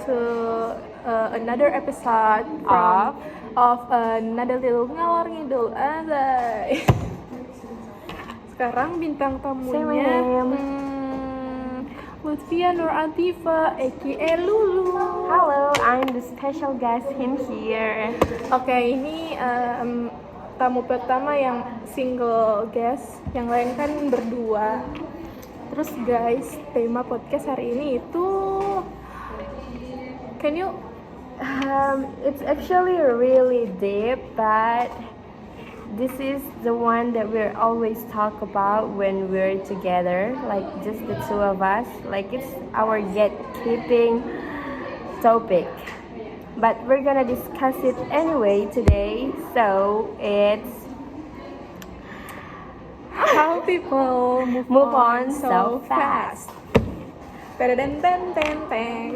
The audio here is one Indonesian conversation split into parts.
to another episode of another little ngalor ngidul anjay. Sekarang bintang tamunya Lutfia Nur Atifa aka Lulu. Hello, I'm the special guest in here. Oke, ini tamu pertama yang single guest, yang lain kan berdua. Terus guys, tema podcast hari ini itu It's actually really deep, but this is the one that we're always talk about when we're together, like just the two of us. Like it's our gatekeeping topic. But we're gonna discuss it anyway today. So it's how people move on so fast. Ten ten ten ten.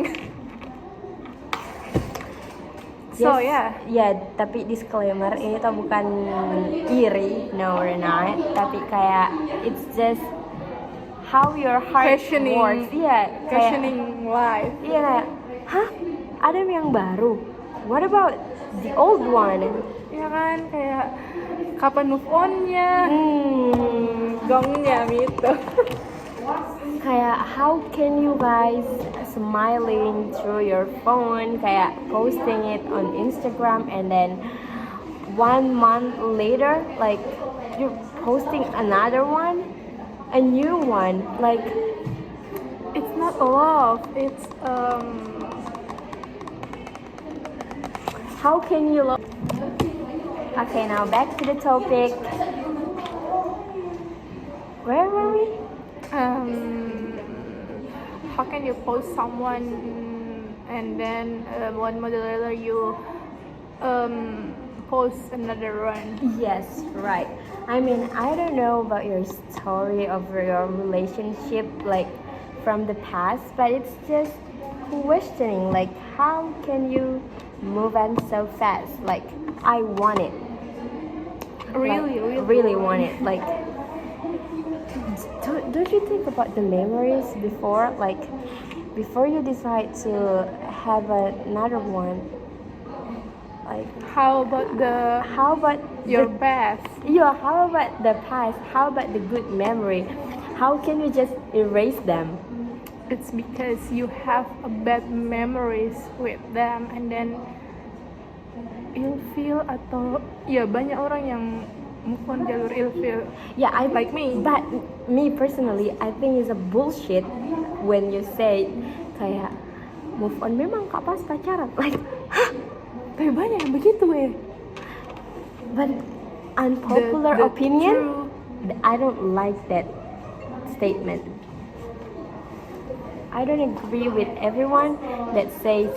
So yeah, tapi disclaimer ini tuh bukan iri, no we're not. Tapi kayak it's just how your heart works. Iya, questioning life. Iya kayak, hah? Ada yang baru? What about the old one? Iya kan, kayak kapan move on-nya? Gongnya gitu. Kayak how can you guys smiling through your phone, kayak posting it on Instagram, and then 1 month later like you're posting another one, a new one. Like it's not love, it's how can you love? Okay, now back to the topic. Where were we? How can you post someone and then 1 month later you post another one? Yes, right. I mean, I don't know about your story of your relationship like from the past, but it's just questioning like how can you move on so fast? Like I want it. Really want it. Like don't you think about the memories before, like before you decide to have another one? Like how about your past? Yeah, how about the past? How about the good memory? How can you just erase them? It's because you have a bad memories with them, and then ilfeel atau ya banyak orang yang move on jalur ilfeel. Yeah, I like me. But me personally, I think it's a bullshit when you say kayak move on memang gak pas pacaran. Like, hah? Tapi banyak yang begitu But unpopular opinion, I don't like that statement. I don't agree with everyone that says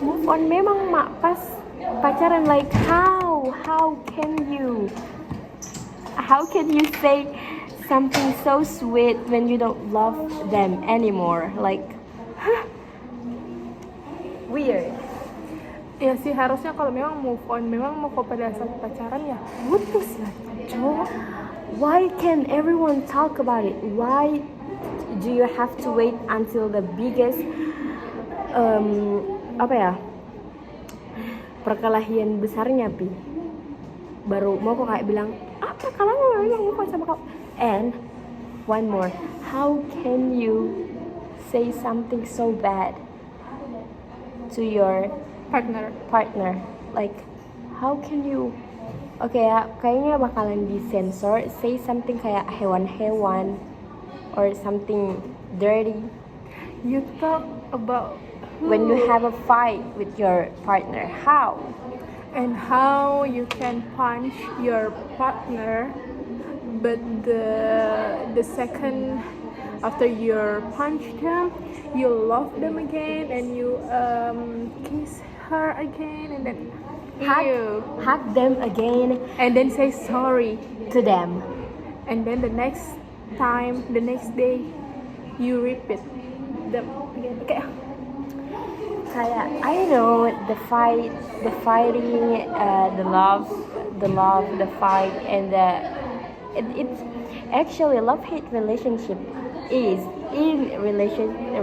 move on memang mak pas pacaran. Like how can you say something so sweet when you don't love them anymore? Like weird. Ya sih, harusnya kalau memang move on, memang mau pada saat pacaran ya putus lah cowok. Why can everyone talk about it? Why do you have to wait until the biggest perkelahian besarnya baru mau kok kayak bilang apa kalau memang move on sama kau? And one more, how can you say something so bad to your partner? Like how can you? Okay, kayaknya bakalan disensor. Say something kayak hewan-hewan or something dirty. You talk about when you have a fight with your partner, how? And how you can punch your partner, but the second after you punch them, you love them again and you kiss her again and then hug them again and then say sorry to them, and then the next day you repeat them again. Okay. Kayak I know the fighting, the love, the fight, and it's actually love-hate relationship is in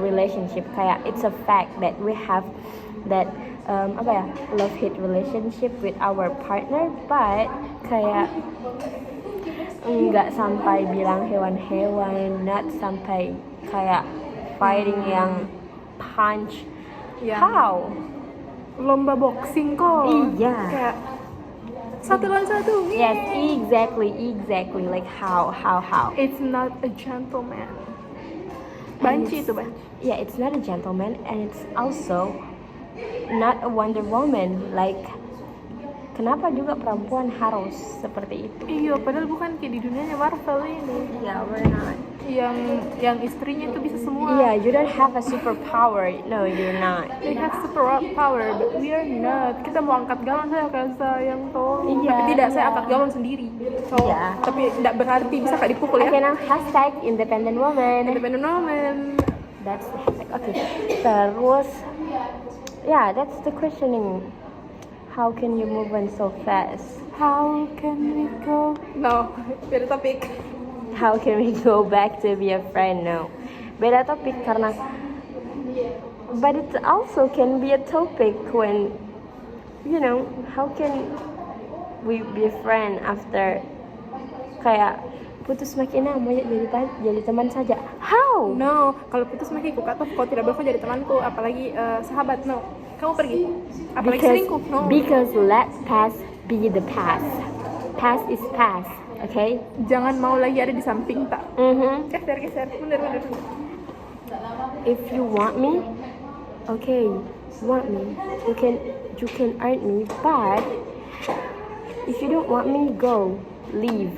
relationship kayak it's a fact that we have that love hate relationship with our partner, but kayak nggak sampai bilang hewan-hewan, not sampai kayak fighting yang punch. Yang How? lomba boxing kok. Iya. Kayak satu lawan satu. Yes, exactly. Like how? It's not a gentleman. Banci it's- itu banci. Yeah, it's not a gentleman, and it's also not a Wonder Woman. Like, kenapa juga perempuan harus seperti itu? Iya, padahal bukan kayak di dunianya Marvel ini. Yeah, we're not. Yang istrinya itu bisa semua. Yeah, you don't have a superpower. No, you're not. They have super power, but we are not. Kita mau angkat galon saya kayak sayang toh. Iya, Tapi tidak, saya iya. angkat galon sendiri. So, Iya. tapi tidak berarti bisa kak dipukul ya. Okay, now hashtag independent woman. Independent woman. That's the hashtag. Okay. Terus, yeah, that's the questioning. How can you move on so fast? How can we go? No, beda topik. How can we go back to be a friend? No. Beda topik karena, but it also can be a topic when, how can we be a friend after kayak putus makin lama jadi teman saja. How? No, kalau putus mah ikut atau kau tidak boleh jadi temanku, apalagi sahabat. No, kamu pergi. Apalagi selingkuh. No. Because let past be the past. Past is past. Okay? Jangan mau lagi ada di samping tak. Geser, bener. If you want me, okay, want me. You can earn me, but if you don't want me, go, leave.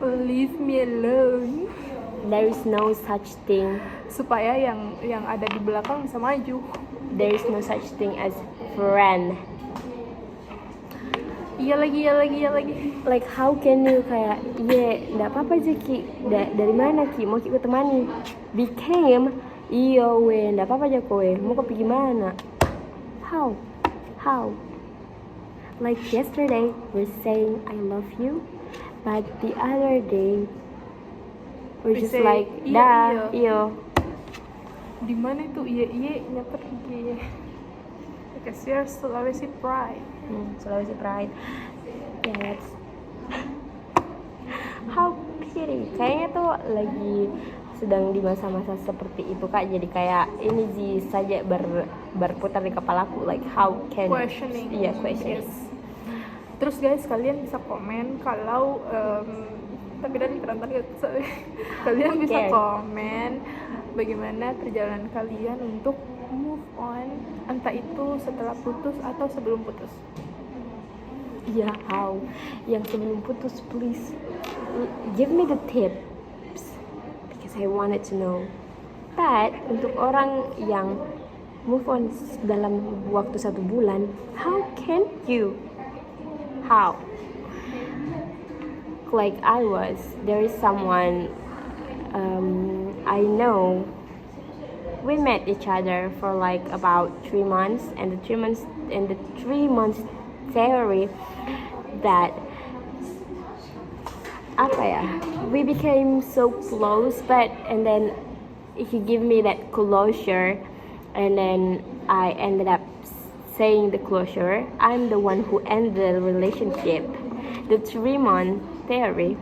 Leave me alone. There is no such thing. Supaya yang ada di belakang bisa maju. There is no such thing as friend. Iya lagi. Like how can you kayak nggak apa-apa aja Ki, dari mana Ki, mau Ki ku temani, became iyo we nggak apa-apa aja kowe, mau pergi gimana? How like yesterday we're saying I love you, but the other day we're We just say, like iya. iyo. Di mana itu iya nya pergi. Because you're Sulawesi pride. Sulawesi pride. Yeah, that's how pity. Kayaknya tuh lagi sedang di masa-masa seperti itu Kak. Jadi kayak ini saja berputar di kepalaku. Like how can Questioning. Iya, questioning. Yes. Terus guys, kalian bisa komen kalau tapi dari penonton kalian bisa Okay. komen bagaimana perjalanan kalian untuk move on, entah itu setelah putus atau sebelum putus. Yeah, how? Yang sebelum putus, please give me the tips because I wanted to know. But untuk orang yang move on dalam waktu 1 bulan, how can you? How? Like I was, there is someone I know. We met each other for like about 3 months, and the 3 months theory that we became so close, and then he gave me that closure, and then I ended up saying the closure. I'm the one who ended the relationship. The 3-month theory,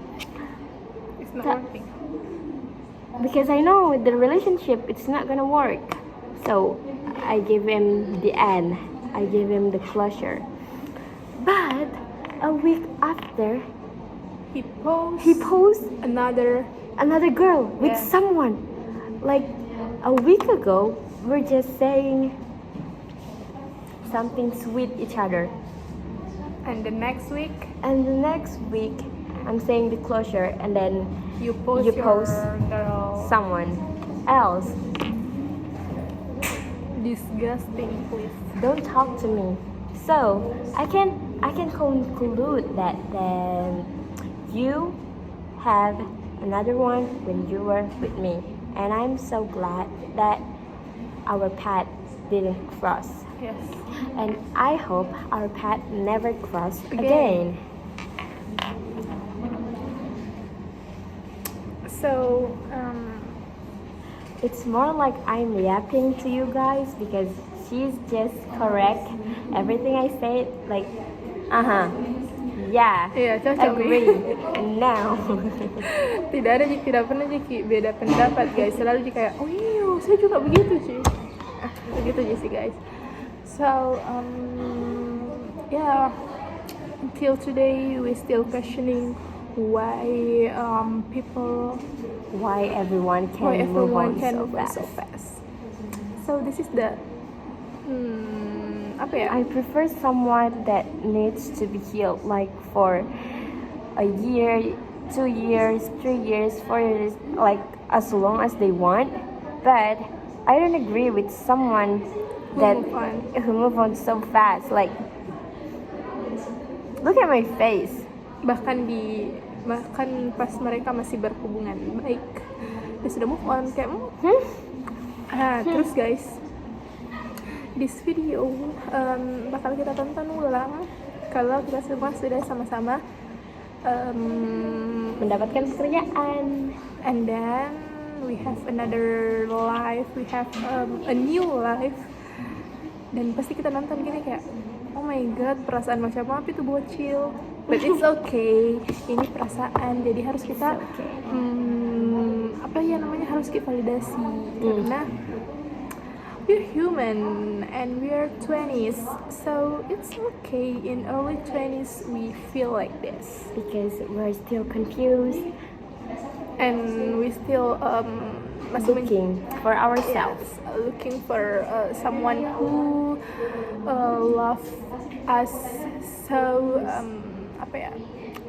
It's not working. because I know the relationship it's not gonna work, so I gave him the end. I gave him the closure. But a week after, He posed he posed another. girl with Yeah. someone. Like a week ago, we're just saying something sweet each other, And the next week, and the next week I'm saying the closure, and then you post You your post girl. someone else. Disgusting, please. Don't talk to me. So I can conclude that then you have another one when you were with me, and I'm so glad that our path didn't cross, Yes. and I hope our path never cross again. So It's more like I'm yapping to you guys because she's just correct everything I said. Like, yeah, Iya, cocok nih. agree. And now, Tidak pernah Jiki beda pendapat guys. Selalu Jiki kayak, oh iya, saya juga begitu sih. Begitu aja sih guys. So, yeah, until today we still questioning why people, why everyone can move on so fast. So this is the apa ya? I prefer someone that needs to be healed, like for a year, 2 years, 3 years, 4 years, like as long as they want. But I don't agree with someone who move on so fast. Like, look at my face. Bahkan pas mereka masih berhubungan baik, dia sudah move on kayak terus guys, this video bakal kita tonton ulang kalau kita semua sudah sama-sama mendapatkan pekerjaan, and then we have another life, we have a new life, dan pasti kita nonton gini kayak, oh my god, perasaan macam apa itu bocil. But it's okay, ini perasaan, jadi harus kita harus kita validasi karena we're human and we're 20s, so it's okay in early 20s we feel like this because we're still confused and we still looking for ourselves. Yes, looking for someone who love us so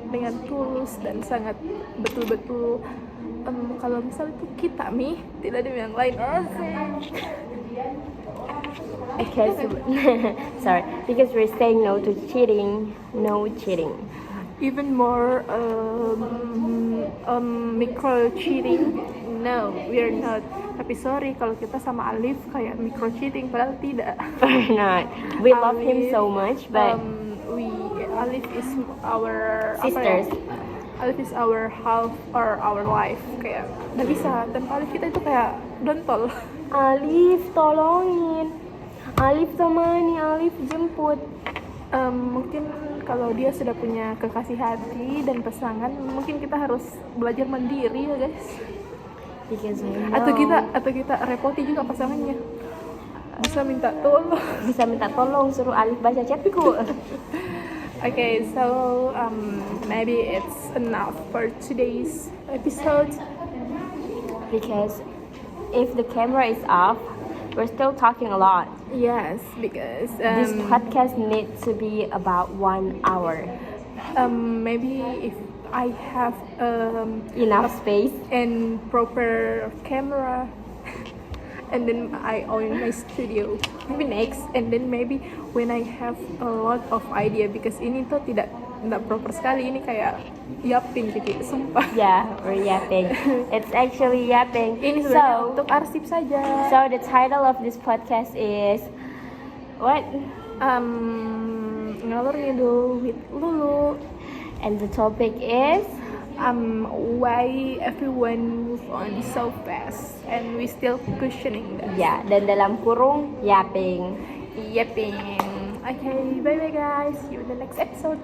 dengan tulus dan sangat betul-betul, kalau misal itu kita tidak ada yang lain. Because we're saying no to cheating, no cheating. Even more micro cheating, no, we're not. Tapi sorry kalau kita sama Alif kayak micro cheating, padahal tidak. We're not. We love him so much, but Alif is our sisters. Alif is our half or our life. Kayak nggak bisa tanpa Alif, kita itu kayak dontol. Alif tolongin, Alif temani, Alif jemput. Mungkin kalau dia sudah punya kekasih hati dan pasangan, mungkin kita harus belajar mandiri ya guys. Because atau kita repoti juga pasangannya. Bisa minta tolong suruh Alif baca chatku. Okay, so maybe it's enough for today's episode. Because if the camera is off, we're still talking a lot. Yes, because this podcast needs to be about 1 hour. Maybe if I have enough space and proper camera, and then I own my studio, maybe next, and then maybe when I have a lot of idea, because ini tuh tidak proper sekali, ini kayak yapping gitu, sumpah. Yeah, we're yapping. It's actually yapping. Ini sebenarnya untuk arsip saja. So the title of this podcast is what? Ngalor ngidul with Lulu, and the topic is why everyone move on so fast and we still questioning that. Yeah, dan dalam kurung yapping. Okay, bye bye guys, see you in the next episode.